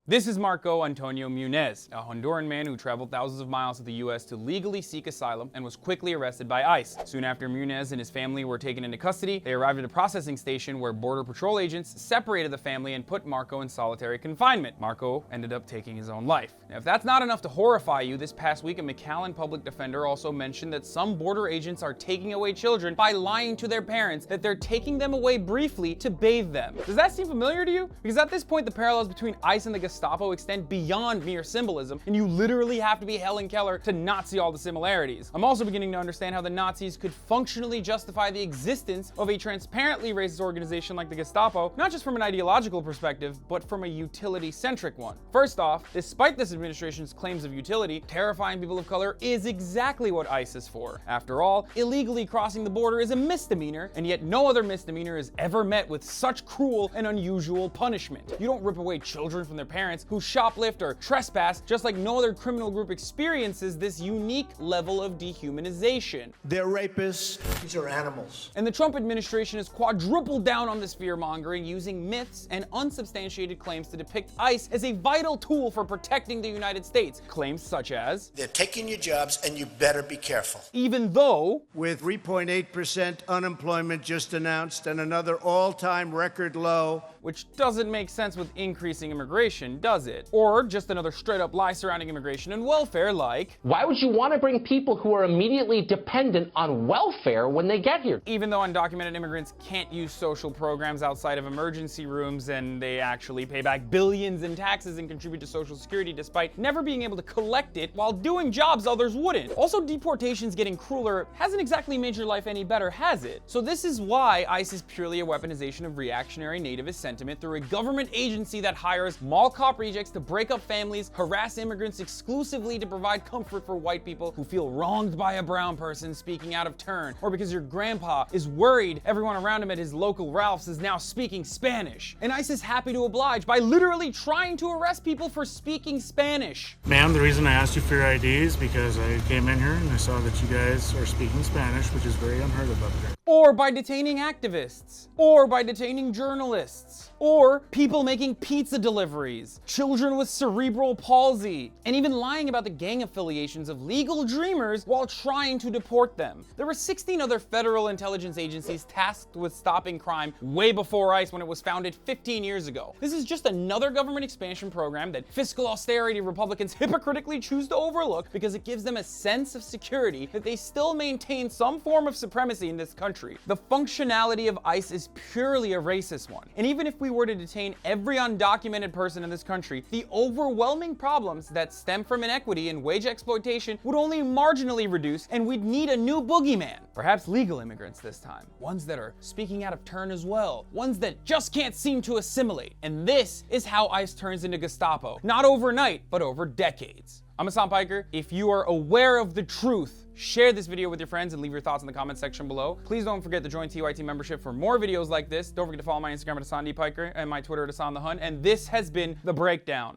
This is Marco Antonio Munez, a Honduran man who traveled thousands of miles to the US to legally seek asylum and was quickly arrested by ICE. Soon after Munez and his family were taken into custody, they arrived at a processing station where Border Patrol agents separated the family and put Marco in solitary confinement. Marco ended up taking his own life. Now, if that's not enough to horrify you, this past week a McAllen public defender also mentioned that some border agents are taking away children by lying to their parents that they're taking them away briefly to bathe them. Does that seem familiar to you? Because at this point the parallels between ICE and the Gestapo extend beyond mere symbolism, and you literally have to be Helen Keller to not see all the similarities. I'm also beginning to understand how the Nazis could functionally justify the existence of a transparently racist organization like the Gestapo, not just from an ideological perspective, but from a utility-centric one. First off, despite this administration's claims of utility, terrifying people of color is exactly what ICE is for. After all, illegally crossing the border is a misdemeanor, and yet no other misdemeanor is ever met with such cruel and unusual punishment. You don't rip away children from their parents who shoplift or trespass, just like no other criminal group experiences this unique level of dehumanization. They're rapists. These are animals. And the Trump administration has quadrupled down on this fear-mongering, using myths and unsubstantiated claims to depict ICE as a vital tool for protecting the United States. Claims such as, they're taking your jobs and you better be careful. Even though, with 3.8% unemployment just announced and another all-time record low, which doesn't make sense with increasing immigration, does it? Or just another straight-up lie surrounding immigration and welfare, like, why would you want to bring people who are immediately dependent on welfare when they get here? Even though undocumented immigrants can't use social programs outside of emergency rooms, and they actually pay back billions in taxes and contribute to Social Security despite never being able to collect it while doing jobs others wouldn't. Also, deportations getting crueler hasn't exactly made your life any better, has it? So this is why ICE is purely a weaponization of reactionary nativist sentiment through a government agency that hires mall cop rejects to break up families, harass immigrants exclusively to provide comfort for white people who feel wronged by a brown person speaking out of turn, or because your grandpa is worried everyone around him at his local Ralph's is now speaking Spanish. And ICE is happy to oblige by literally trying to arrest people for speaking Spanish. Ma'am, the reason I asked you for your ID is because I came in here and I saw that you guys are speaking Spanish, which is very unheard of up here. Or by detaining activists, or by detaining journalists, or people making pizza deliveries, children with cerebral palsy, and even lying about the gang affiliations of legal dreamers while trying to deport them. There were 16 other federal intelligence agencies tasked with stopping crime way before ICE when it was founded 15 years ago. This is just another government expansion program that fiscal austerity Republicans hypocritically choose to overlook because it gives them a sense of security that they still maintain some form of supremacy in this country. The functionality of ICE is purely a racist one. And even if we were to detain every undocumented person in this country, the overwhelming problems that stem from inequity and wage exploitation would only marginally reduce, and we'd need a new boogeyman. Perhaps legal immigrants this time. Ones that are speaking out of turn as well. Ones that just can't seem to assimilate. And this is how ICE turns into Gestapo. Not overnight, but over decades. I'm Hasan Piker. If you are aware of the truth, share this video with your friends and leave your thoughts in the comment section below. Please don't forget to join TYT membership for more videos like this. Don't forget to follow my Instagram at Hasan Piker and my Twitter at Hasan the Hun. And this has been The Breakdown.